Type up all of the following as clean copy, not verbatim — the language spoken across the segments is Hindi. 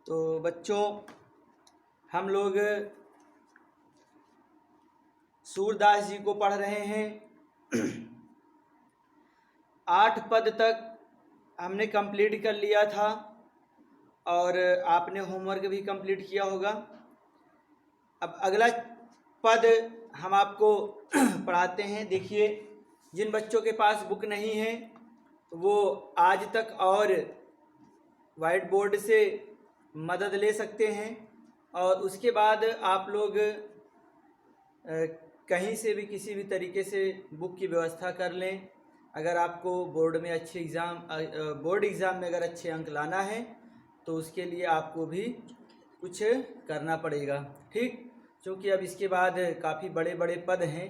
तो बच्चों, हम लोग सूरदास जी को पढ़ रहे हैं। 8 पद तक हमने कंप्लीट कर लिया था और आपने होमवर्क भी कंप्लीट किया होगा। अब अगला पद हम आपको पढ़ाते हैं। देखिए, जिन बच्चों के पास बुक नहीं है वो आज तक और वाइट बोर्ड से मदद ले सकते हैं और उसके बाद आप लोग कहीं से भी किसी भी तरीके से बुक की व्यवस्था कर लें। अगर आपको बोर्ड में बोर्ड एग्ज़ाम में अगर अच्छे अंक लाना है तो उसके लिए आपको भी कुछ करना पड़ेगा, ठीक। क्योंकि अब इसके बाद काफ़ी बड़े बड़े पद हैं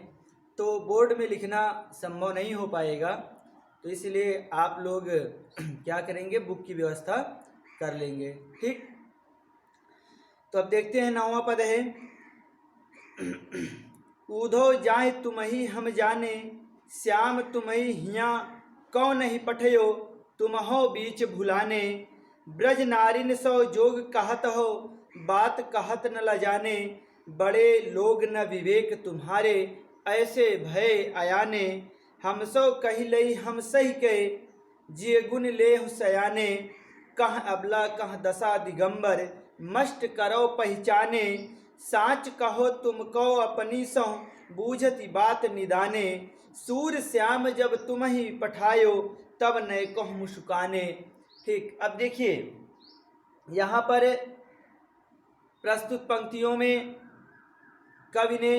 तो बोर्ड में लिखना संभव नहीं हो पाएगा, तो इसलिए आप लोग क्या करेंगे, बुक की व्यवस्था कर लेंगे, ठीक। तो अब देखते हैं 9वां पद है। ऊधो जाए तुम्हि हम जाने, श्याम तुम्हि हिया कौ नहीं पठयो, तुमहो बीच भुलाने। ब्रज नारिन सो जोग कहत हो, बात कहत न लजाने। बड़े लोग न विवेक तुम्हारे, ऐसे भय अयाने। हम सो कही लई हम सही के, जिय गुण ले सयाने। कह अबला कह दशा दिगंबर, मस्ट करो पहचाने। साच कहो तुम को अपनी सो, बूझती बात निदाने। सूर श्याम जब तुम ही पठायो, तब नए कह मुस्काने, ठीक। अब देखिए, यहाँ पर प्रस्तुत पंक्तियों में कवि ने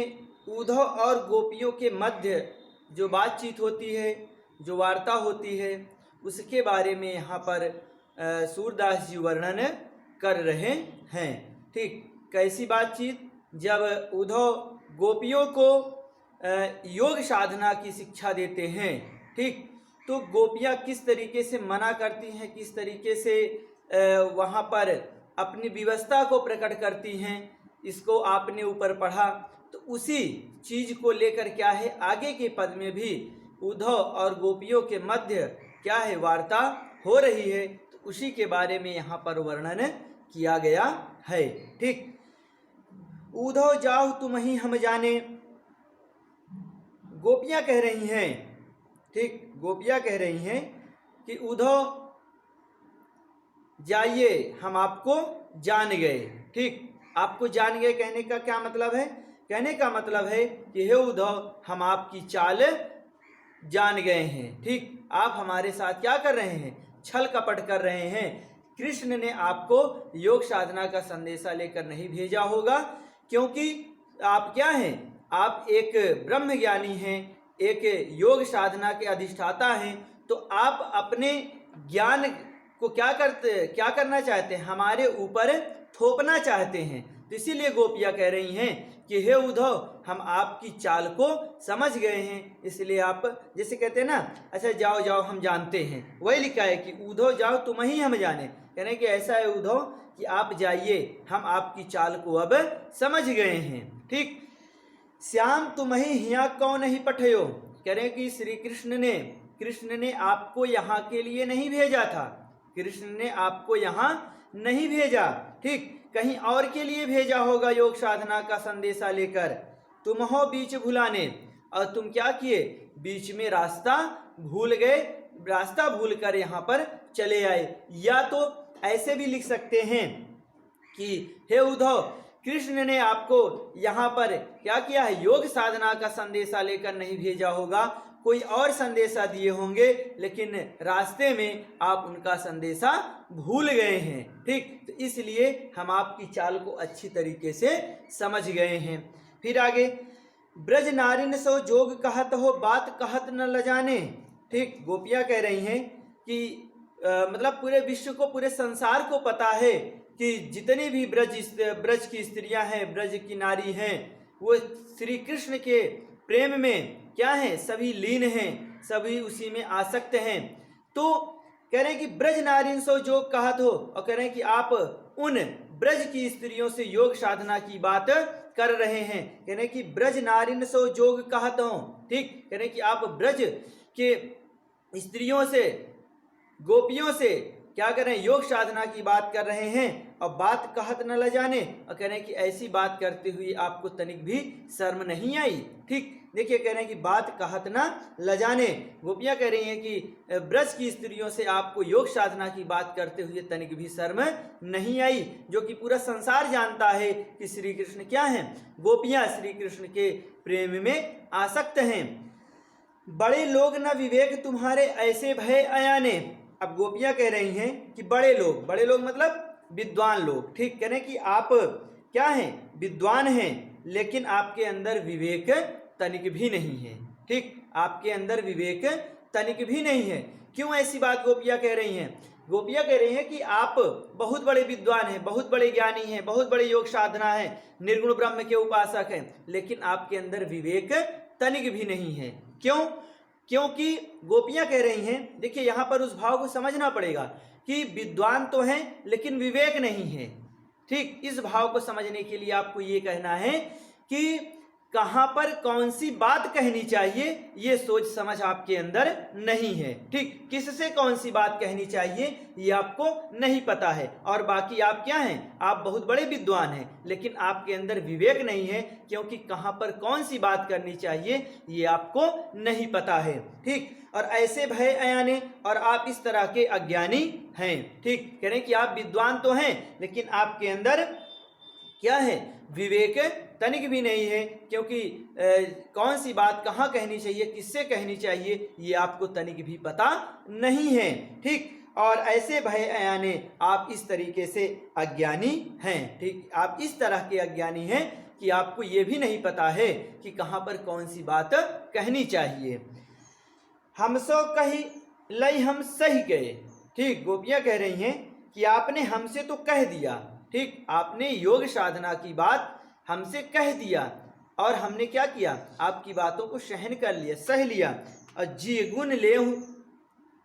उद्धव और गोपियों के मध्य जो बातचीत होती है, जो वार्ता होती है, उसके बारे में यहाँ पर सूरदास जी वर्णन कर रहे हैं, ठीक। कैसी बातचीत? जब उद्धव गोपियों को योग साधना की शिक्षा देते हैं, ठीक, तो गोपियाँ किस तरीके से मना करती हैं, किस तरीके से वहाँ पर अपनी विवशता को प्रकट करती हैं, इसको आपने ऊपर पढ़ा। तो उसी चीज को लेकर क्या है, आगे के पद में भी उद्धव और गोपियों के मध्य क्या है, वार्ता हो रही है, तो उसी के बारे में यहाँ पर वर्णन किया गया है, ठीक। उद्धव जाओ तुम ही हम जाने, गोपियाँ कह रही हैं, ठीक, गोपियाँ कह रही हैं कि उद्धव जाइए, हम आपको जान गए, ठीक। आपको जान गए कहने का क्या मतलब है? कहने का मतलब है कि हे उद्धव, हम आपकी चाल जान गए हैं, ठीक। आप हमारे साथ क्या कर रहे हैं, छल कपट कर रहे हैं। कृष्ण ने आपको योग साधना का संदेशा लेकर नहीं भेजा होगा, क्योंकि आप क्या हैं, आप एक ब्रह्म ज्ञानी हैं, एक योग साधना के अधिष्ठाता हैं। तो आप अपने ज्ञान को क्या करना चाहते हैं, हमारे ऊपर थोपना चाहते हैं। तो इसीलिए गोपियाँ कह रही हैं कि हे उद्धव, हम आपकी चाल को समझ गए हैं, इसलिए आप जैसे कहते हैं ना, अच्छा जाओ जाओ हम जानते हैं, वही लिखा है कि उद्धव जाओ तुम ही हम जाने। कहने कि ऐसा है उद्धव कि आप जाइए, हम आपकी चाल को अब समझ गए हैं, ठीक। श्याम तुम ही हिया कौन नहीं पठयो, कह रहे कि श्री कृष्ण ने आपको यहाँ के लिए नहीं भेजा था, कृष्ण ने आपको यहाँ नहीं भेजा, ठीक, कहीं और के लिए भेजा होगा योग साधना का संदेशा लेकर। तुम हो बीच भुलाने, और तुम क्या किए, बीच में रास्ता भूल गए, रास्ता भूलकर यहाँ पर चले आए। या तो ऐसे भी लिख सकते हैं कि हे उद्धव, कृष्ण ने आपको यहाँ पर क्या किया है, योग साधना का संदेशा लेकर नहीं भेजा होगा, कोई और संदेशा दिए होंगे, लेकिन रास्ते में आप उनका संदेशा भूल गए हैं, ठीक। तो इसलिए हम आपकी चाल को अच्छी तरीके से समझ गए हैं। फिर आगे, ब्रज नारिन सो जोग कहत हो, बात कहत न लजाने, ठीक। गोपियाँ कह रही हैं कि मतलब पूरे विश्व को, पूरे संसार को पता है कि जितनी भी ब्रज की स्त्रियां हैं, ब्रज की नारी हैं, वो श्री कृष्ण के प्रेम में क्या है, सभी लीन हैं, सभी उसी में आसक्त हैं। तो कह रहे हैं कि ब्रज नारिन सो जोग कहत हो, और कह रहे हैं कि आप उन ब्रज की स्त्रियों से योग साधना की बात कर रहे हैं। कह रहे हैं कि ब्रज नारिन सो जोग कहत हो, ठीक। कह रहे हैं कि आप ब्रज के स्त्रियों से, गोपियों से क्या कर रहे हैं, योग साधना की बात कर रहे हैं और बात कहत न ल जाने, और कह रहे हैं कि ऐसी बात करते हुए आपको तनिक भी शर्म नहीं आई। ठीक, देखिए कह रहे हैं कि बात कहत न ल जाने, गोपियां कह रही हैं कि ब्रज की स्त्रियों से आपको योग साधना की बात करते हुए तनिक भी शर्म नहीं आई, जो कि पूरा संसार जानता है कि श्री कृष्ण क्या हैं, गोपियां श्री कृष्ण के प्रेम में आसक्त हैं। बड़े लोग न विवेक तुम्हारे ऐसे भय अयाने, अब गोपियां कह रही हैं कि बड़े लोग मतलब विद्वान लोग, ठीक, कह रहे हैं कि आप क्या हैं, विद्वान हैं, लेकिन आपके अंदर विवेक तनिक भी नहीं है। ठीक, आपके अंदर विवेक तनिक भी नहीं है। क्यों ऐसी बात गोपियां कह रही हैं, गोपियां कह रही हैं कि आप बहुत बड़े विद्वान हैं, बहुत बड़े ज्ञानी हैं, बहुत बड़े योग साधना हैं, निर्गुण ब्रह्म के उपासक हैं, लेकिन आपके अंदर विवेक तनिक भी नहीं है। क्यों, क्योंकि गोपियां कह रही हैं, देखिए यहाँ पर उस भाव को समझना पड़ेगा कि विद्वान तो हैं लेकिन विवेक नहीं है। ठीक, इस भाव को समझने के लिए आपको ये कहना है कि कहाँ पर कौन सी बात कहनी चाहिए ये सोच समझ आपके अंदर नहीं है। ठीक, किससे कौन सी बात कहनी चाहिए ये आपको नहीं पता है, और बाकी आप क्या हैं, आप बहुत बड़े विद्वान हैं, लेकिन आपके अंदर विवेक नहीं है, क्योंकि कहाँ पर कौन सी बात करनी चाहिए ये आपको नहीं पता है। ठीक, और ऐसे भय अयाने, और आप इस तरह के अज्ञानी हैं। ठीक, कह रहे हैं कि आप विद्वान तो हैं लेकिन आपके अंदर क्या है, विवेक तनिक भी नहीं है, क्योंकि कौन सी बात कहाँ कहनी चाहिए, किससे कहनी चाहिए ये आपको तनिक भी पता नहीं है। ठीक, और ऐसे भय अयाने, आप इस तरीके से अज्ञानी हैं। ठीक, आप इस तरह के अज्ञानी हैं कि आपको ये भी नहीं पता है कि कहाँ पर कौन सी बात कहनी चाहिए। हमसो कही लई हम सही गए। ठीक, गोपियां कह रही हैं कि आपने हमसे तो कह दिया, ठीक, आपने योग साधना की बात हमसे कह दिया, और हमने क्या किया, आपकी बातों को सहन कर लिया, सह लिया, और जी गुण ले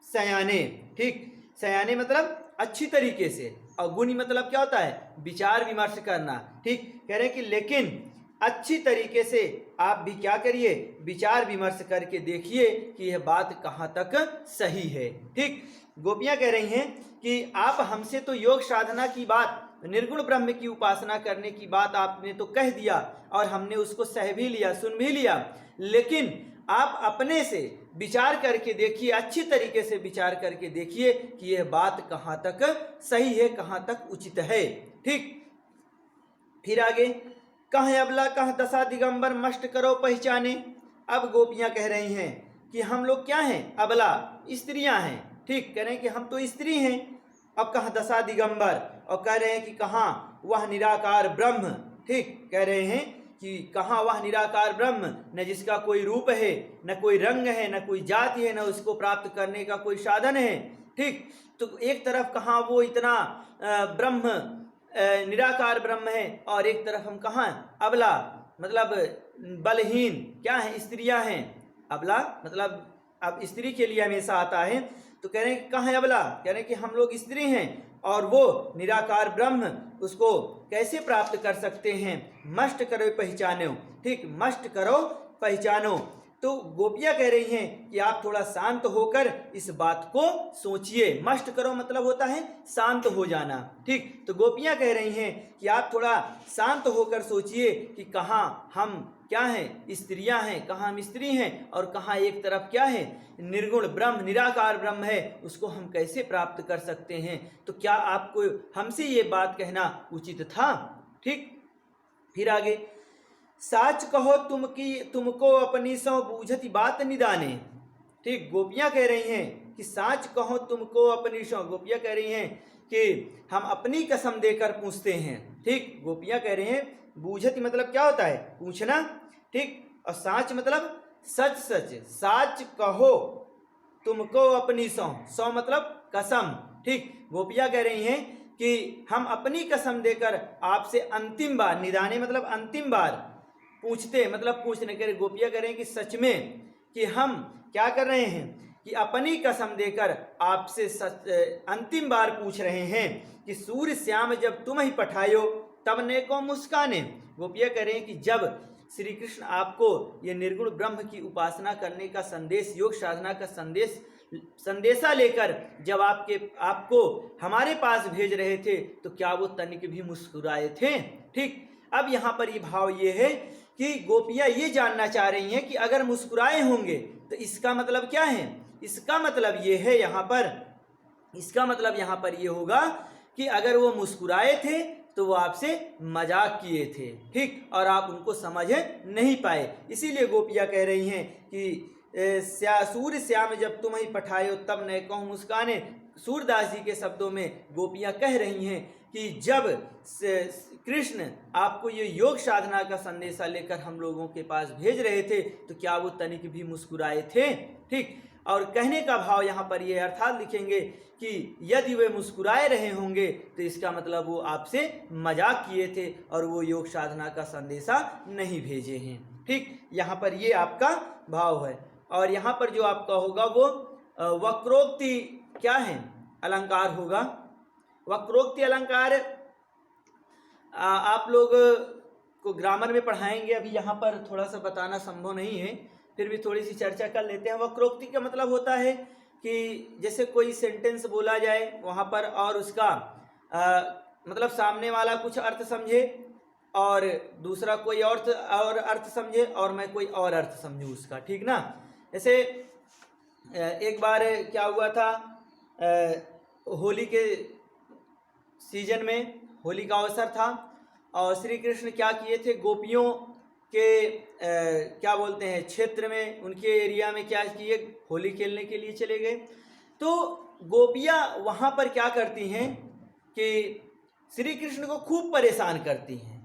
सयाने। ठीक, सयाने मतलब अच्छी तरीके से, और गुणी मतलब क्या होता है, विचार विमर्श करना। ठीक, कह रहे हैं कि लेकिन अच्छी तरीके से आप भी क्या करिए, विचार विमर्श करके देखिए कि यह बात कहाँ तक सही है। ठीक, गोपियां कह रही हैं कि आप हमसे तो योग साधना की बात, निर्गुण ब्रह्म की उपासना करने की बात आपने तो कह दिया, और हमने उसको सह भी लिया, सुन भी लिया, लेकिन आप अपने से विचार करके देखिए, अच्छी तरीके से विचार करके देखिए कि यह बात कहाँ तक सही है, कहाँ तक उचित है। ठीक, फिर आगे, कह अबला कह दशा दिगंबर मष्ट करो पहचाने। अब गोपियां कह रही हैं कि हम लोग क्या हैं, अबला, स्त्रियां हैं। ठीक, कह रहे हैं कि हम तो स्त्री हैं, अब कह दशा दिगंबर, और कह रहे हैं कि कहाँ वह निराकार ब्रह्म। ठीक, कह रहे हैं कि कहाँ वह निराकार ब्रह्म, न जिसका कोई रूप है, न कोई रंग है, न कोई जाति है, न उसको प्राप्त करने का कोई साधन है। ठीक, तो एक तरफ कहाँ वो इतना ब्रह्म निराकार ब्रह्म है, और एक तरफ हम कहाँ अबला मतलब बलहीन क्या है, स्त्रियां हैं। अबला मतलब अब स्त्री के लिए हमेशा आता है, तो कह रहे हैं कि कहाँ है अबला, कह रहे हैं कि हम लोग स्त्री हैं, और वो निराकार ब्रह्म उसको कैसे प्राप्त कर सकते हैं, मष्ट करो पहचानो। ठीक, मष्ट करो पहचानो। तो गोपियां कह रही हैं कि आप थोड़ा शांत होकर इस बात को सोचिए। मष्ट करो मतलब होता है शांत हो जाना। ठीक, तो गोपियां कह रही हैं कि आप थोड़ा शांत होकर सोचिए कि कहाँ हम क्या हैं, स्त्रियां हैं, कहाँ हम स्त्री हैं, और कहाँ एक तरफ क्या है, निर्गुण ब्रह्म निराकार ब्रह्म है, उसको हम कैसे प्राप्त कर सकते हैं। तो क्या आपको हमसे ये बात कहना उचित था। ठीक, फिर आगे, साच कहो तुमको अपनी सौ बूझती बात निदाने। ठीक, गोपियां कह रही हैं कि साच कहो तुमको अपनी सौ, गोपियां कह रही हैं कि हम अपनी कसम देकर पूछते हैं। ठीक, गोपियां कह रही हैं, बूझती मतलब क्या होता है, पूछना। ठीक, और साच मतलब सच सच, साच कहो तुमको अपनी सौ, सौ मतलब कसम। ठीक, गोपियां कह रही हैं कि हम अपनी कसम देकर आपसे अंतिम बार, निदाने मतलब अंतिम बार, पूछते मतलब पूछने के, गोपियां कह रहे हैं कि सच में कि हम क्या कर रहे हैं कि अपनी कसम देकर आपसे अंतिम बार पूछ रहे हैं कि सूर्य श्याम जब तुम ही पठायो तब ने को मुस्काने। गोपियां कह रहे हैं कि जब श्री कृष्ण आपको ये निर्गुण ब्रह्म की उपासना करने का संदेश, योग साधना का संदेश संदेशा लेकर जब आपको हमारे पास भेज रहे थे तो क्या वो तनिक भी मुस्कुराए थे। ठीक, अब यहाँ पर ये भाव ये है कि गोपियाँ ये जानना चाह रही हैं कि अगर मुस्कुराए होंगे तो इसका मतलब क्या है। इसका मतलब ये है यहाँ पर, इसका मतलब यहाँ पर ये होगा कि अगर वो मुस्कुराए थे तो वो आपसे मजाक किए थे। ठीक, और आप उनको समझ नहीं पाए, इसीलिए गोपियाँ कह रही हैं कि सूर्य श्याम जब तुम ही पठायो तब न कहूँ मुस्काने। सूरदास जी के शब्दों में गोपियाँ कह रही हैं कि जब कृष्ण आपको ये योग साधना का संदेशा लेकर हम लोगों के पास भेज रहे थे तो क्या वो तनिक भी मुस्कुराए थे। ठीक, और कहने का भाव यहाँ पर ये अर्थात लिखेंगे कि यदि वे मुस्कुराए रहे होंगे तो इसका मतलब वो आपसे मजाक किए थे और वो योग साधना का संदेशा नहीं भेजे हैं। ठीक, यहाँ पर ये आपका भाव है। और यहाँ पर जो आपका होगा वो वक्रोक्ति क्या है, अलंकार होगा। वक्रोक्ति अलंकार आप लोग को ग्रामर में पढ़ाएंगे, अभी यहाँ पर थोड़ा सा बताना संभव नहीं है, फिर भी थोड़ी सी चर्चा कर लेते हैं। वक्रोक्ति का मतलब होता है कि जैसे कोई सेंटेंस बोला जाए वहाँ पर और उसका मतलब सामने वाला कुछ अर्थ समझे और दूसरा कोई और अर्थ समझे और मैं कोई और अर्थ समझूँ उसका। ठीक ना, जैसे एक बार क्या हुआ था, होली के सीजन में, होली का अवसर था और श्री कृष्ण क्या किए थे, गोपियों के क्या बोलते हैं क्षेत्र में, उनके एरिया में क्या किए, होली खेलने के लिए चले गए। तो गोपियाँ वहाँ पर क्या करती हैं कि श्री कृष्ण को खूब परेशान करती हैं।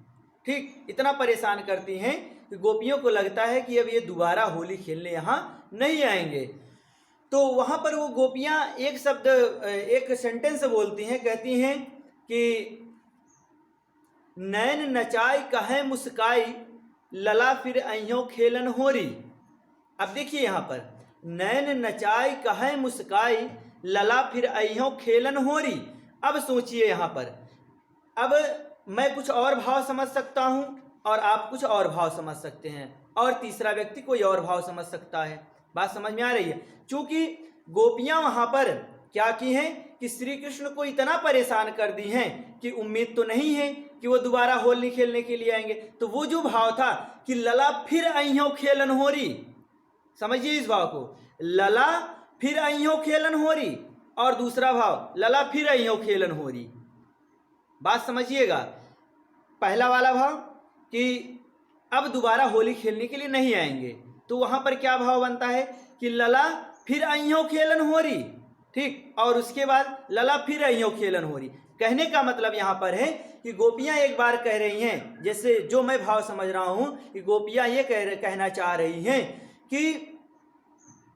ठीक, इतना परेशान करती हैं कि गोपियों को लगता है कि अब ये दोबारा होली खेलने यहाँ नहीं आएंगे। तो वहाँ पर वो गोपियाँ एक शब्द, एक सेंटेंस बोलती हैं, कहती हैं कि नैन नचाई कहे मुस्काई लला फिर अइयों खेलन होरी। अब देखिए यहाँ पर नैन नचाई कहे मुस्काई लला फिर अइयों खेलन होरी। अब सोचिए यहाँ पर, अब मैं कुछ और भाव समझ सकता हूँ और आप कुछ और भाव समझ सकते हैं और तीसरा व्यक्ति कोई और भाव समझ सकता है। बात समझ में आ रही है। चूंकि गोपियाँ वहाँ पर क्या की हैं कि श्री कृष्ण को इतना परेशान कर दी हैं कि उम्मीद तो नहीं है कि वो दोबारा होली खेलने के लिए आएंगे। तो वो जो भाव था कि लला फिर अइयों खेलन होरी, समझिए इस भाव को, लला फिर अइयों खेलन होरी, और दूसरा भाव लला फिर अइयों खेलन होरी। बात समझिएगा, पहला वाला भाव कि अब दोबारा होली खेलने के लिए नहीं आएंगे, तो वहां पर क्या भाव बनता है कि लला फिर अइयों खेलन होरी। ठीक, और उसके बाद लला फिर अइयों खेलन होरी। कहने का मतलब यहाँ पर है कि गोपियाँ एक बार कह रही हैं, जैसे जो मैं भाव समझ रहा हूँ कि गोपियाँ ये कहना चाह रही हैं कि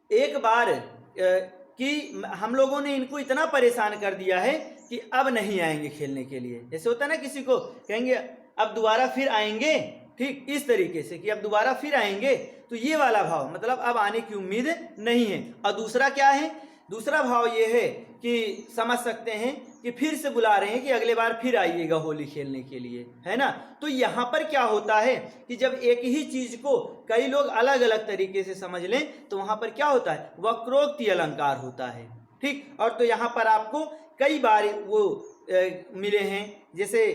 एक बार कि हम लोगों ने इनको इतना परेशान कर दिया है कि अब नहीं आएंगे खेलने के लिए। जैसे होता है ना, किसी को कहेंगे अब दोबारा फिर आएंगे, ठीक इस तरीके से कि अब दोबारा फिर आएंगे, तो ये वाला भाव मतलब अब आने की उम्मीद नहीं है। और दूसरा क्या है, दूसरा भाव ये है कि समझ सकते हैं कि फिर से बुला रहे हैं कि अगले बार फिर आइएगा होली खेलने के लिए, है ना। तो यहाँ पर क्या होता है कि जब एक ही चीज को कई लोग अलग अलग तरीके से समझ लें तो वहां पर क्या होता है, वक्रोक्ति अलंकार होता है। ठीक, और तो यहाँ पर आपको कई बार वो मिले हैं, जैसे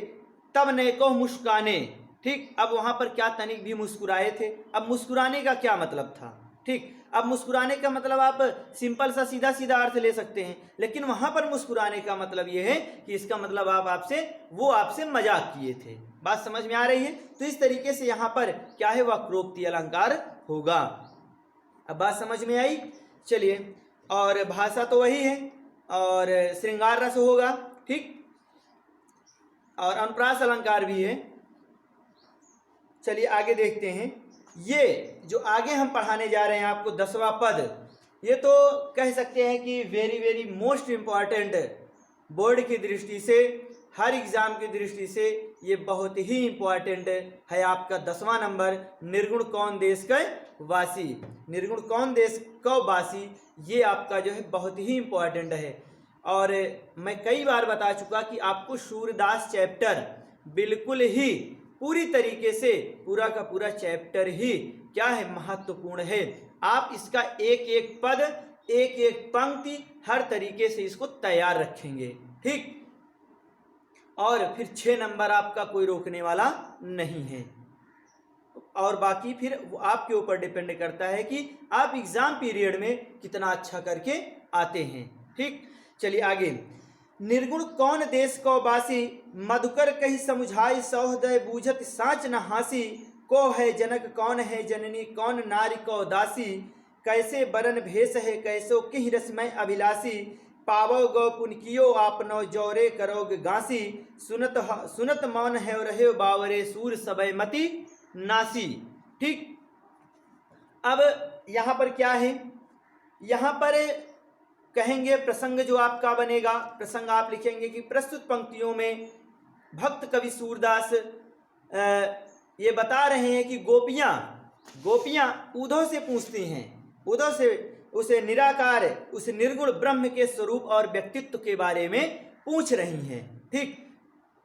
तब ने को मुस्काने। ठीक, अब वहां पर क्या तनिक भी मुस्कुराए थे। अब मुस्कुराने का क्या मतलब था। ठीक, अब मुस्कुराने का मतलब आप सिंपल सा सीधा सीधा अर्थ ले सकते हैं, लेकिन वहां पर मुस्कुराने का मतलब यह है कि इसका मतलब वो आपसे मजाक किए थे। बात समझ में आ रही है। तो इस तरीके से यहाँ पर क्या है, वक्रोक्ति अलंकार होगा। अब बात समझ में आई। चलिए, और भाषा तो वही है और श्रृंगार रस होगा। ठीक, और अनुप्रास अलंकार भी है। चलिए आगे देखते हैं। ये जो आगे हम पढ़ाने जा रहे हैं आपको 10वां पद, ये तो कह सकते हैं कि very very most important, board की दृष्टि से, हर एग्जाम की दृष्टि से ये बहुत ही इम्पॉर्टेंट है। आपका 10वां नंबर, निर्गुण कौन देश का वासी, निर्गुण कौन देश का वासी, ये आपका जो है बहुत ही इम्पॉर्टेंट है। और मैं कई बार बता चुका कि आपको सूरदास चैप्टर बिल्कुल ही पूरी तरीके से पूरा का पूरा चैप्टर ही क्या है, महत्वपूर्ण है। आप इसका एक एक पद एक एक पंक्ति हर तरीके से इसको तैयार रखेंगे, ठीक। और फिर 6 नंबर आपका कोई रोकने वाला नहीं है। और बाकी फिर आपके ऊपर डिपेंड करता है कि आप एग्जाम पीरियड में कितना अच्छा करके आते हैं, ठीक। चलिए आगे। निर्गुण कौन देश को बासी, मधुकर कही समुझाई सौहृदय बूझत साच न हासी। को है जनक कौन है जननी, कौन नारी को दासी। कैसे बरन भेष है कैसो किह रसमय अभिलाषी। पावो गो पुन कियो आपनो जोरे करोग गांसी। सुनत मौन है रहे बावरे सूर सबय मति नासी, ठीक। अब यहाँ पर क्या है, यहाँ पर कहेंगे प्रसंग जो आपका बनेगा, प्रसंग आप लिखेंगे कि प्रस्तुत पंक्तियों में भक्त कवि सूरदास ये बता रहे हैं कि गोपियां उद्धव से पूछती हैं, उद्धव से उसे निराकार उस निर्गुण ब्रह्म के स्वरूप और व्यक्तित्व के बारे में पूछ रही हैं, ठीक।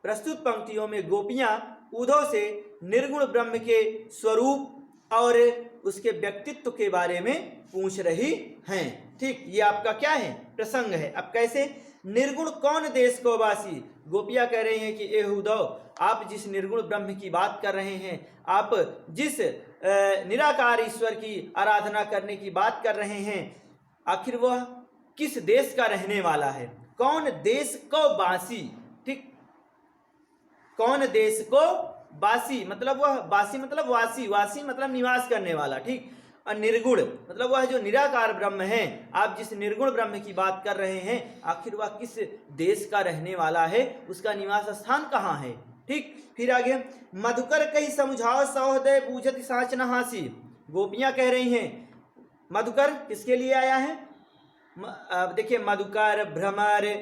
प्रस्तुत पंक्तियों में गोपियां उद्धव से निर्गुण ब्रह्म के स्वरूप और उसके व्यक्तित्व के बारे में पूछ रही हैं, ठीक। ये आपका क्या है, प्रसंग है। अब कैसे, निर्गुण कौन देश को वासी। गोपियां कह रही हैं कि ए उद्धव, आप जिस निर्गुण ब्रह्म की बात कर रहे हैं, आप जिस निराकार ईश्वर की आराधना करने की बात कर रहे हैं, आखिर वह किस देश का रहने वाला है। कौन देश को वासी, ठीक। कौन देश को वासी मतलब वह, वासी मतलब वासी, वासी मतलब निवास करने वाला, ठीक। और निर्गुण मतलब वह जो निराकार ब्रह्म है, आप जिस निर्गुण ब्रह्म की बात कर रहे हैं, आखिर वह किस देश का रहने वाला है, उसका निवास स्थान कहाँ है, ठीक। फिर आगे, मधुकर कही समझाओ सौहृदय बूझत साच न हासी। गोपियां कह रही हैं, मधुकर किसके लिए आया है। देखिए मधुकर, भ्रमर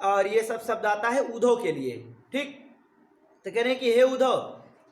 और ये सब शब्द आता है उद्धव के लिए, ठीक। तो कह रहे हैं कि हे उद्धव,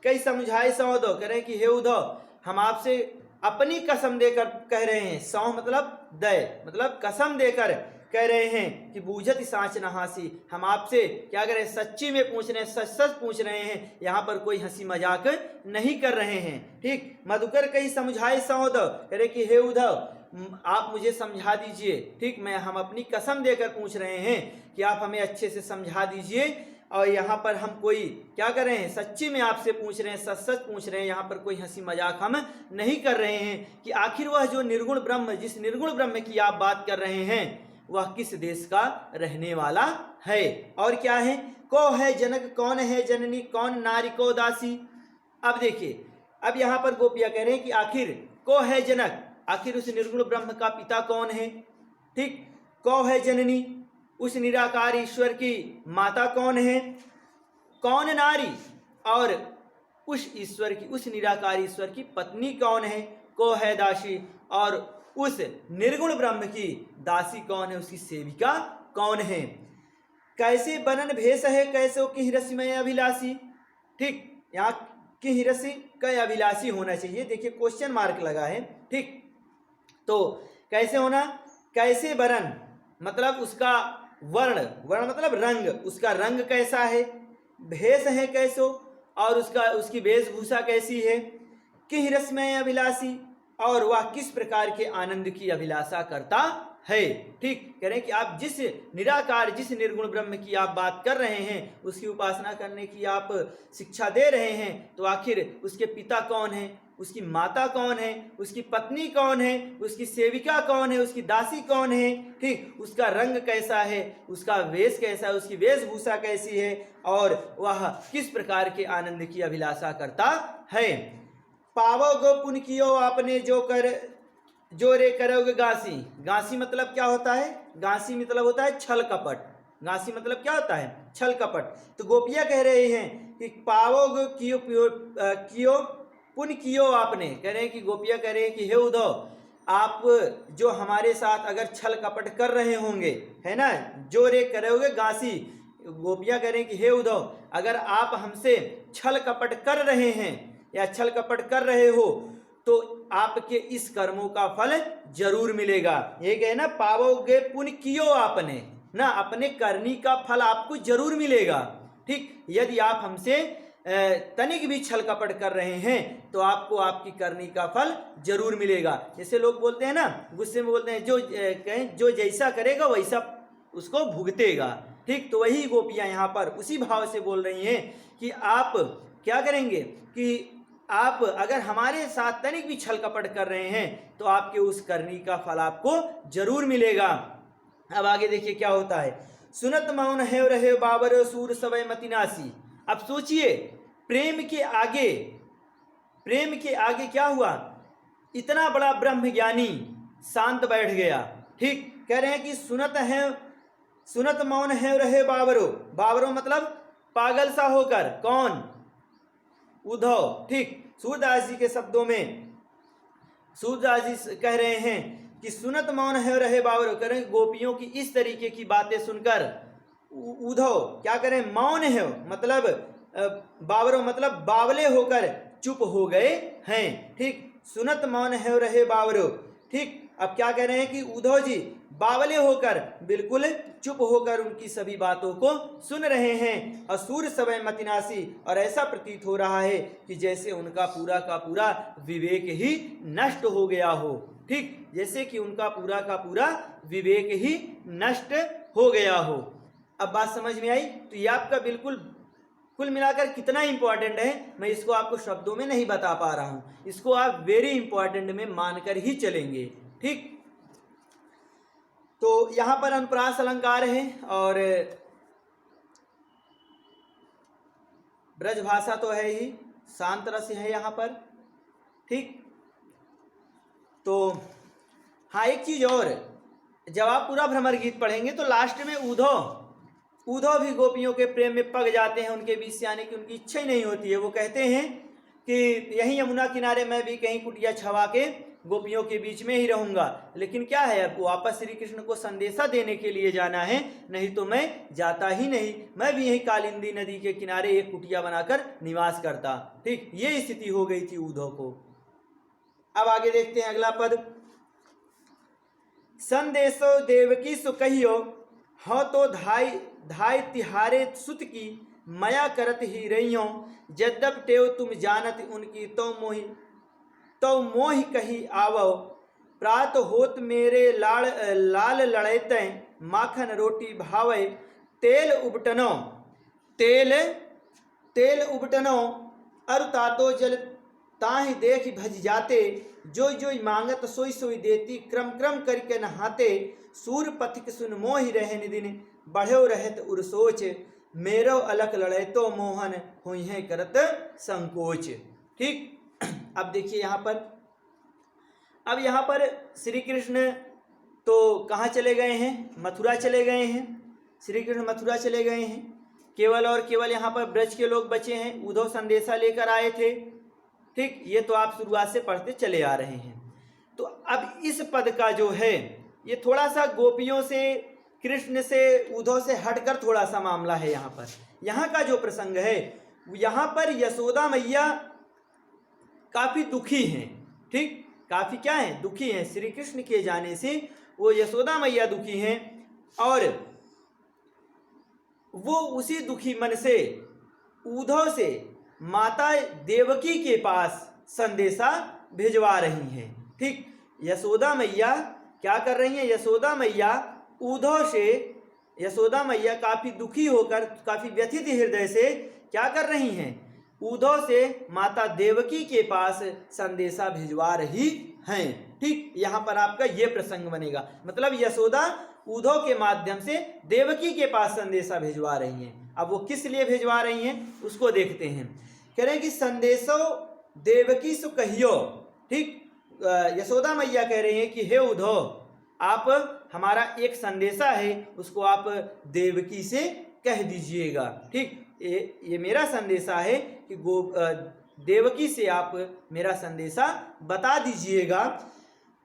कई समझाए सौहृदय, कह रहे हैं कि हे उद्धव, हम आपसे अपनी कसम देकर कह रहे हैं, सौ मतलब दय मतलब कसम देकर कह रहे हैं कि बूझत साच न हासी। हम आपसे क्या करें, सच्ची में पूछ रहे हैं, सच सच पूछ रहे हैं, यहाँ पर कोई हंसी मजाक नहीं कर रहे हैं, ठीक। मधुकर कहीं समझाए सौहृदय, कह रहे कि हे उद्धव आप मुझे समझा दीजिए, ठीक। हम अपनी कसम देकर पूछ रहे हैं कि आप हमें अच्छे से समझा दीजिए। और यहाँ पर हम कोई क्या कर रहे हैं, सच्ची में आपसे पूछ रहे हैं, सच सच पूछ रहे हैं, यहाँ पर कोई हंसी मजाक हम नहीं कर रहे हैं कि आखिर वह जो निर्गुण ब्रह्म, जिस निर्गुण ब्रह्म की आप बात कर रहे हैं, वह किस देश का रहने वाला है। और क्या है, को है जनक कौन है जननी, कौन नारी को दासी। अब देखिए, अब यहाँ पर गोपियां कह रहे हैं कि आखिर को है जनक, आखिर उस निर्गुण ब्रह्म का पिता कौन है, ठीक। को है जननी, उस निराकार ईश्वर की माता कौन है, कौन नारी, और उस ईश्वर की, उस निराकार ईश्वर की पत्नी कौन है, को है दासी, और उस निर्गुण ब्रह्म की दासी कौन है, उसकी सेविका कौन है। कैसे बनन भेष है कैसो की रसमय अभिलाषी, ठीक। यहाँ की रसी का अभिलाषी होना चाहिए, देखिए क्वेश्चन मार्क लगा है, ठीक। तो कैसे होना, कैसे बरन मतलब उसका वर्ण, वर्ण मतलब रंग, उसका रंग कैसा है, भेष है कैसो, और उसकी वेशभूषा कैसी है, कि रसमय अभिलाषी, और वह किस प्रकार के आनंद की अभिलाषा करता है, ठीक। कह रहे हैं कि आप जिस निराकार, जिस निर्गुण ब्रह्म की आप बात कर रहे हैं, उसकी उपासना करने की आप शिक्षा दे रहे हैं, तो आखिर उसके पिता कौन है, उसकी माता कौन है, उसकी पत्नी कौन है, उसकी सेविका कौन है, उसकी दासी कौन है, ठीक। उसका रंग कैसा है, उसका वेश कैसा है, उसकी वेशभूषा कैसी है, और वह किस प्रकार के आनंद की अभिलाषा करता है। पावो गो पुन कियो आपने जो रे करोगे गांसी। गांसी मतलब क्या होता है, गांसी मतलब होता है छल कपट। गांसी मतलब क्या होता है, छल कपट। तो गोपियां कह रहे हैं कि पावो गो कियो पुन कियो आपने, कह रहे हैं कि गोपियां कह रहे हैं कि हे उद्धव, आप जो हमारे साथ अगर छल कपट कर रहे होंगे, है ना, जो रे करोगे गांसी। गोपियां कह रहे हैं कि हे उद्धव, अगर आप हमसे छल कपट कर रहे हैं या छल कपट कर रहे हो, तो आपके इस कर्मों का फल जरूर मिलेगा। ये कहे ना, पावोगे पुण्य कियो आपने, ना अपने करनी का फल आपको जरूर मिलेगा, ठीक। यदि आप हमसे तनिक भी छल कपट कर रहे हैं तो आपको आपकी करनी का फल जरूर मिलेगा। जैसे लोग बोलते हैं ना, गुस्से में बोलते हैं, कहें जो जैसा करेगा वैसा उसको भुगतेगा। ठीक, तो वही गोपियां यहाँ पर उसी भाव से बोल रही हैं कि आप क्या करेंगे कि आप अगर हमारे साथ तनिक भी छल कपट कर रहे हैं तो आपके उस करनी का फल आपको जरूर मिलेगा। अब आगे देखिए क्या होता है। सुनत मौन है रहे बाबर सूर सवय मतिनासी। अब सोचिए, प्रेम के आगे क्या हुआ, इतना बड़ा ब्रह्म ज्ञानी शांत बैठ गया। ठीक, कह रहे हैं कि सुनत मौन है रहे बाबरो मतलब पागल सा होकर, कौन, उद्धव। ठीक, सूरदास जी के शब्दों में सूरदास जी कह रहे हैं कि सुनत मौन है रहे बाबरो, कह रहे हैं गोपियों की इस तरीके की बातें सुनकर उद्धव क्या करें, मौन है मतलब बाबरो मतलब बावले होकर चुप हो गए हैं। ठीक, सुनत मौन है रहे बाबरो। ठीक, अब क्या कह रहे हैं कि उद्धव जी बावले होकर बिल्कुल चुप होकर उनकी सभी बातों को सुन रहे हैं। असुर सवय मतिनासी, और ऐसा प्रतीत हो रहा है कि जैसे उनका पूरा का पूरा विवेक ही नष्ट हो गया हो। ठीक, जैसे कि उनका पूरा का पूरा विवेक ही नष्ट हो गया हो। अब बात समझ में आई? तो ये आपका बिल्कुल कुल मिलाकर कितना इंपॉर्टेंट है, मैं इसको आपको शब्दों में नहीं बता पा रहा हूं, इसको आप वेरी इंपॉर्टेंट में मानकर ही चलेंगे। ठीक, तो यहां पर अनुप्रास अलंकार है और ब्रज भाषा तो है ही, शांत रस है यहां पर। ठीक, तो हाँ एक चीज और, जब आप पूरा भ्रमर गीत पढ़ेंगे तो लास्ट में उद्धव भी गोपियों के प्रेम में पग जाते हैं, उनके बीच से आने की उनकी इच्छा ही नहीं होती है। वो कहते हैं कि यहीं यमुना किनारे मैं भी कहीं कुटिया छवा के गोपियों के बीच में ही रहूंगा, लेकिन क्या है, अब वापस श्री कृष्ण को संदेशा देने के लिए जाना है, नहीं तो मैं जाता ही नहीं, मैं भी यहीं कालिंदी नदी के किनारे एक कुटिया बनाकर निवास करता। ठीक, ये स्थिति हो गई थी उद्धव को। अब आगे देखते हैं अगला पद। संदेशो देवकी सुकहियो हो तो धाय तिहारे सुत की मया करत ही रहियो, जद्यप टेव तुम जानत उनकी तो मोहि कही आवो, प्रात होत मेरे लाल लड़ैते माखन रोटी भावे, तेल उबटनो अरु तातो जल ताहि देख भज जाते, जो मांगत सोई सोई देती, क्रम करके नहाते, सूर पथिक सुन मोहि रहन दिन, बढ़ो रहत उरसोच, मेरो अलख लड़े तो मोहन हुई है करत संकोच। ठीक, अब देखिए यहाँ पर श्री कृष्ण तो कहाँ चले गए हैं, मथुरा चले गए हैं। श्री कृष्ण मथुरा चले गए हैं, केवल और केवल यहाँ पर ब्रज के लोग बचे हैं। उद्धव संदेशा लेकर आए थे। ठीक, ये तो आप शुरुआत से पढ़ते चले आ रहे हैं। तो अब इस पद का जो है ये थोड़ा सा गोपियों से, कृष्ण से, उद्धव से हटकर थोड़ा सा मामला है। यहाँ का जो प्रसंग है, यहाँ पर यशोदा मैया काफी दुखी हैं। ठीक, काफी क्या है, दुखी हैं। श्री कृष्ण के जाने से वो यशोदा मैया दुखी हैं और वो उसी दुखी मन से उद्धव से माता देवकी के पास संदेशा भिजवा रही हैं। ठीक, यशोदा मैया क्या कर रही हैं, यशोदा मैया काफी दुखी होकर, काफी व्यथित हृदय से क्या कर रही हैं, उद्धव से माता देवकी के पास संदेशा भिजवा रही हैं। ठीक, यहाँ पर आपका ये प्रसंग बनेगा, मतलब यशोदा उद्धव के माध्यम से देवकी के पास संदेशा भिजवा रही हैं। अब वो किस लिए भिजवा रही हैं उसको देखते हैं। कह रहे हैं कि संदेशो देवकी सु कहियो। ठीक, यशोदा मैया कह रही हैं कि हे उद्धव, आप हमारा एक संदेशा है उसको आप देवकी से कह दीजिएगा। ठीक, ये मेरा संदेशा है कि देवकी से आप मेरा संदेशा बता दीजिएगा।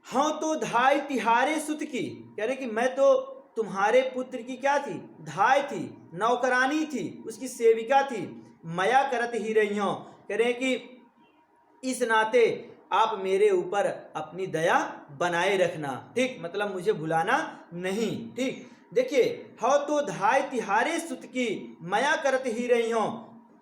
हाँ तो धाय तिहारे सुत की, कह रहे कि मैं तो तुम्हारे पुत्र की क्या थी, धाय थी, नौकरानी थी, उसकी सेविका थी। मया करत ही रही हूँ, कह रहे कि इस नाते आप मेरे ऊपर अपनी दया बनाए रखना। ठीक, मतलब मुझे भुलाना नहीं। ठीक, देखिए, हाँ तो धाय तिहारे सुत की मया करत ही रही हूँ,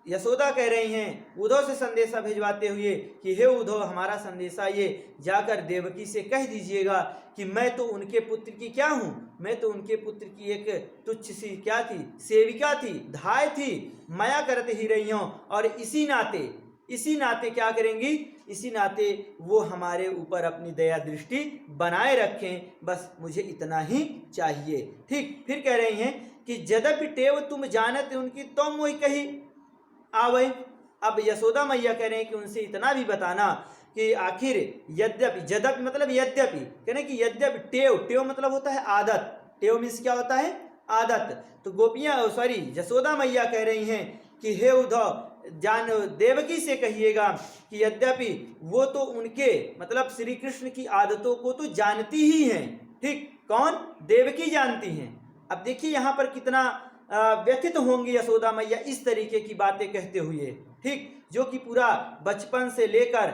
यशोदा कह रही हैं उद्धव से संदेशा भिजवाते हुए कि हे उद्धव, हमारा संदेशा ये जाकर देवकी से कह दीजिएगा कि मैं तो उनके पुत्र की क्या हूँ, मैं तो उनके पुत्र की एक तुच्छ सी क्या थी, सेविका थी, धाय थी, माया करते ही रही हूँ। और इसी नाते क्या करेंगी, इसी नाते वो हमारे ऊपर अपनी दया दृष्टि बनाए रखें, बस मुझे इतना ही चाहिए। ठीक, फिर कह रही हैं कि यद्यपि टेव तुम जानत उनकी तो मोहि कही आवे। अब यशोदा मैया कह रहे हैं कि उनसे इतना भी बताना कि आखिर यद्यपि मतलब यद्यपि, कह रहे हैं कि यद्यपि टेव मतलब होता है आदत, टेव मीन्स क्या होता है, आदत। तो यशोदा मैया कह रही हैं कि हे उद्धव, देवकी से कहिएगा कि यद्यपि वो तो उनके मतलब श्री कृष्ण की आदतों को तो जानती ही हैं। ठीक, कौन, देवकी जानती हैं। अब देखिए यहाँ पर कितना व्यथित होंगी यशोदा मैया इस तरीके की बातें कहते हुए। ठीक, जो कि पूरा बचपन से लेकर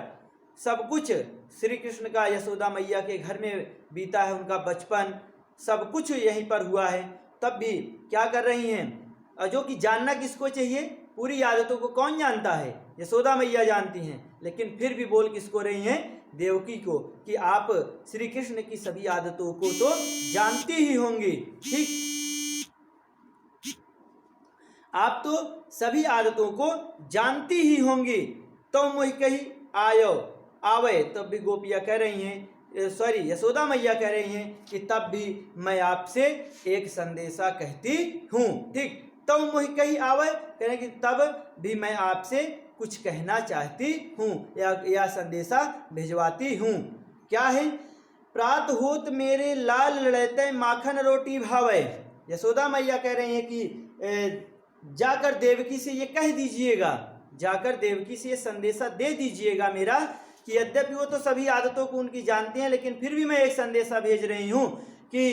सब कुछ श्री कृष्ण का यशोदा मैया के घर में बीता है, उनका बचपन सब कुछ यहीं पर हुआ है, तब भी क्या कर रही हैं, जो कि जानना किसको चाहिए, पूरी आदतों को कौन जानता है, यशोदा मैया जानती हैं, लेकिन फिर भी बोल किसको रही हैं, देवकी को, कि आप श्री कृष्ण की सभी आदतों को तो जानती ही होंगी। ठीक, आप तो सभी आदतों को जानती ही होंगी, तो मोहि कही आयो आवे। तब भी गोपियाँ कह रही हैं, यशोदा मैया कह रही हैं कि तब भी मैं आपसे एक संदेशा कहती हूँ। ठीक, तो मोहि कही आवे, कह रहे कि तब भी मैं आपसे कुछ कहना चाहती हूँ या संदेशा भिजवाती हूँ। क्या है, प्रात होत मेरे लाल लड़ते माखन रोटी भावे। यशोदा मैया कह रही हैं कि जाकर देवकी से ये कह दीजिएगा, जाकर देवकी से ये संदेशा दे दीजिएगा मेरा, कि यद्यपि वो तो सभी आदतों को उनकी जानती हैं, लेकिन फिर भी मैं एक संदेशा भेज रही हूँ कि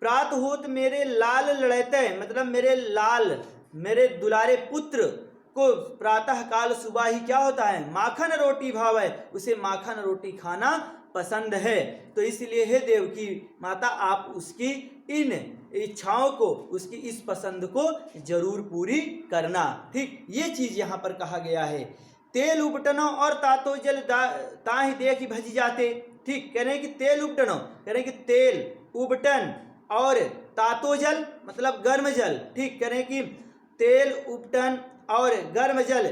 प्रात होत मेरे लाल लड़ते, मतलब मेरे दुलारे पुत्र को प्रातः काल सुबह ही क्या होता है, माखन रोटी भाव है, उसे माखन रोटी खाना पसंद है। तो इसलिए हे देवकी माता, आप उसकी इन इच्छाओं को, उसकी इस पसंद को जरूर पूरी करना। ठीक, ये चीज यहाँ पर कहा गया है। तेल उपटनो और तातो जल ताहि देखी भजी जाते। ठीक, कह रहे हैं कि तेल उपटनो, कह रहे हैं कि तेल उपटन और तातो जल मतलब गर्म जल। ठीक, कह रहे हैं कि तेल उपटन और गर्म जल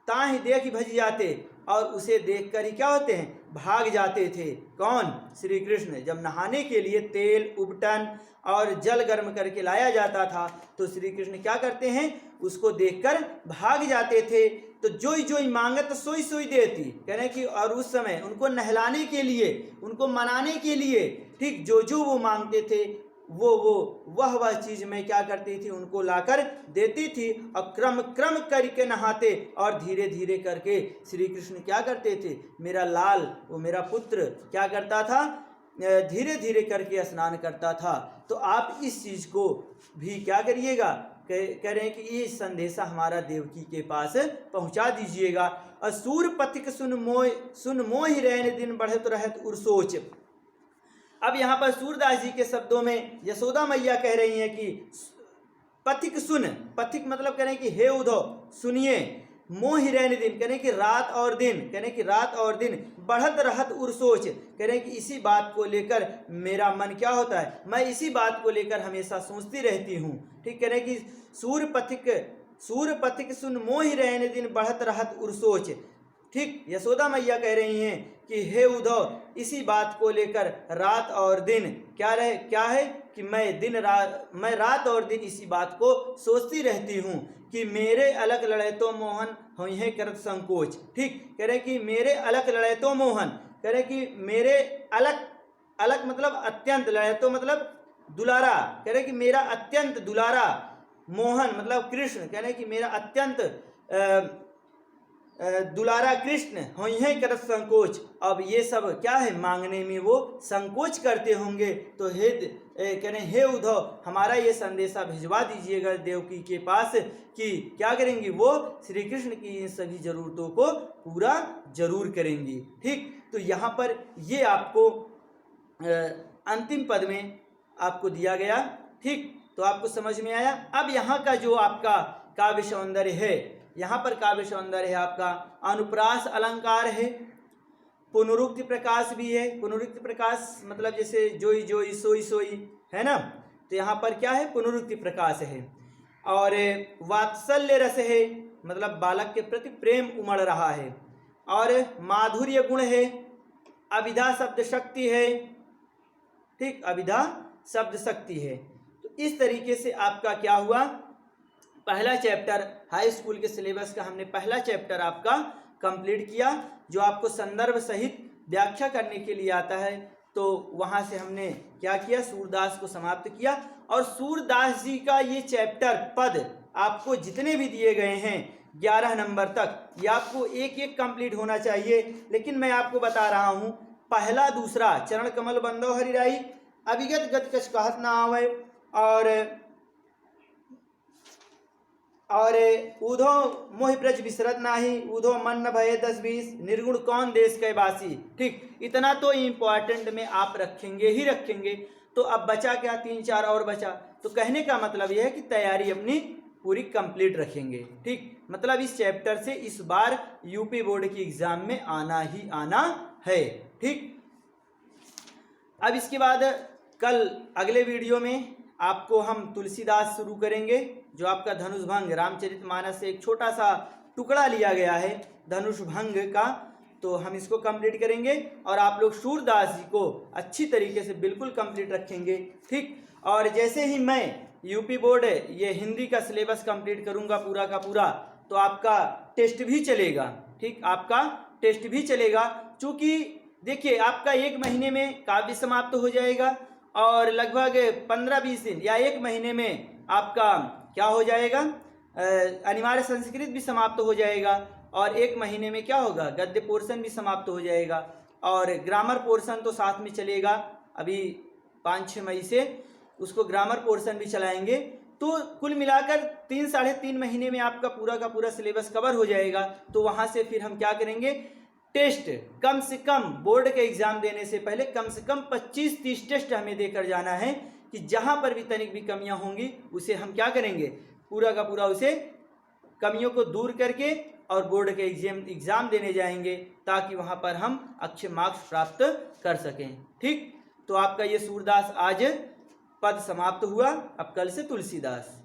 ताहि देखी भजी जाते, और उसे देखकर ही क्या होते हैं, भाग जाते थे। कौन, श्री कृष्ण। जब नहाने के लिए तेल उपटन और जल गर्म करके लाया जाता था तो श्री कृष्ण क्या करते हैं, उसको देखकर भाग जाते थे। तो जोई जोई मांगत सोई सोई देती, कह रहे हैं कि और उस समय उनको नहलाने के लिए, उनको मनाने के लिए, ठीक, जो जो वो मांगते थे वह चीज मैं क्या करती थी, उनको लाकर देती थी। और क्रम करके नहाते और धीरे धीरे करके श्री कृष्ण क्या करते थे, मेरा लाल, वो मेरा पुत्र क्या करता था, धीरे धीरे करके स्नान करता था। तो आप इस चीज को भी क्या करिएगा, कह रहे हैं कि ये संदेशा हमारा देवकी के पास पहुंचा दीजिएगा। असुर पथिक सुन मोहि रहने दिन बढ़त रहत उर्सोच। अब यहाँ पर सूरदास जी के शब्दों में यशोदा मैया कह रही हैं कि पथिक सुन, पथिक मतलब कह रहे हैं कि हे उद्धव सुनिए, मोहि रहने दिन, कह रहे हैं कि रात और दिन, कह रहे हैं कि रात और दिन, बढ़त रहत उर्सोच, कह रहे हैं कि इसी बात को लेकर मेरा मन क्या होता है, मैं इसी बात को लेकर हमेशा सोचती रहती हूँ। ठीक, कह रहे हैं कि सूर पथिक सुन मोहि रहने दिन बढ़त रहत उर्सोच। ठीक, यशोदा मैया कह रही हैं कि हे उद्धव, इसी बात को लेकर रात और दिन क्या है कि मैं रात और दिन इसी बात को सोचती रहती हूँ कि मेरे अलग लड़े तो मोहन हुई है करत संकोच। ठीक, कह रहे कि मेरे अलग लड़े तो मोहन, कह रहे कि मेरे अलग मतलब अत्यंत, लड़े तो मतलब दुलारा, कह रहे कि मेरा अत्यंत दुलारा, मोहन मतलब कृष्ण, कह रहे कि मेरा अत्यंत दुलारा कृष्ण हुई है करत संकोच। अब ये सब क्या है, मांगने में वो संकोच करते होंगे। तो कह रहे हे उद्धव, हमारा ये संदेशा भिजवा दीजिएगा देवकी के पास कि क्या करेंगी, वो श्री कृष्ण की इन सभी जरूरतों को पूरा जरूर करेंगी। ठीक, तो यहाँ पर ये आपको अंतिम पद में आपको दिया गया। ठीक, तो आपको समझ में आया। अब यहाँ का जो आपका काव्य सौंदर्य है यहाँ पर काव्य सौंदर्य है आपका, अनुप्रास अलंकार है, पुनरुक्ति प्रकाश भी है। पुनरुक्ति प्रकाश मतलब जैसे जोई जोई सोई सोई है ना, तो यहाँ पर क्या है, पुनरुक्ति प्रकाश है। और वात्सल्य रस है, मतलब बालक के प्रति प्रेम उमड़ रहा है। और माधुर्य गुण है, अभिधा शब्द शक्ति है, ठीक, अभिधा शब्द शक्ति है। तो इस तरीके से आपका क्या हुआ, पहला चैप्टर हाई स्कूल के सिलेबस का हमने पहला चैप्टर आपका कंप्लीट किया, जो आपको संदर्भ सहित व्याख्या करने के लिए आता है। तो वहाँ से हमने क्या किया, सूरदास को समाप्त किया। और सूरदास जी का ये चैप्टर पद आपको जितने भी दिए गए हैं 11 नंबर तक, ये आपको एक एक कंप्लीट होना चाहिए। लेकिन मैं आपको बता रहा हूँ, पहला दूसरा चरण कमल बंदो हरिराई, अभिगत गत कछ कहत ना आवे, और ऊधो मोहि ब्रज विसरत नाही, ऊधो मन न भये 10-20, निर्गुण कौन देश के वासी। ठीक, इतना तो इम्पोर्टेंट में आप रखेंगे ही रखेंगे। तो अब बचा क्या, 3-4 और बचा। तो कहने का मतलब यह है कि तैयारी अपनी पूरी कंप्लीट रखेंगे। ठीक, मतलब इस चैप्टर से इस बार यूपी बोर्ड की एग्जाम में आना ही आना है। ठीक, अब इसके बाद कल अगले वीडियो में आपको हम तुलसीदास शुरू करेंगे, जो आपका धनुष भंग रामचरितमानस से एक छोटा सा टुकड़ा लिया गया है धनुष भंग का, तो हम इसको कंप्लीट करेंगे। और आप लोग सूरदास जी को अच्छी तरीके से बिल्कुल कंप्लीट रखेंगे। ठीक, और जैसे ही मैं यूपी बोर्ड ये हिंदी का सिलेबस कंप्लीट करूंगा पूरा का पूरा, तो आपका टेस्ट भी चलेगा। ठीक, आपका टेस्ट भी चलेगा, चूँकि देखिए आपका 1 महीने में काव्य समाप्त हो जाएगा, और लगभग 15-20 दिन या 1 महीने में आपका क्या हो जाएगा, अनिवार्य संस्कृत भी समाप्त हो जाएगा, और 1 महीने में क्या होगा, गद्य पोर्शन भी समाप्त हो जाएगा, और ग्रामर पोर्शन तो साथ में चलेगा। अभी 5-6 मई से उसको ग्रामर पोर्शन भी चलाएंगे। तो कुल मिलाकर 3-3.5 महीने में आपका पूरा का पूरा सिलेबस कवर हो जाएगा। तो वहाँ से फिर हम क्या करेंगे, टेस्ट कम से कम बोर्ड के एग्जाम देने से पहले कम से कम 25-30 टेस्ट हमें देकर जाना है, कि जहाँ पर भी तनिक भी कमियां होंगी उसे हम क्या करेंगे, पूरा का पूरा उसे कमियों को दूर करके और बोर्ड के एग्जाम देने जाएंगे, ताकि वहाँ पर हम अच्छे मार्क्स प्राप्त कर सकें। ठीक, तो आपका ये सूरदास आज पद समाप्त हुआ। अब कल से तुलसीदास।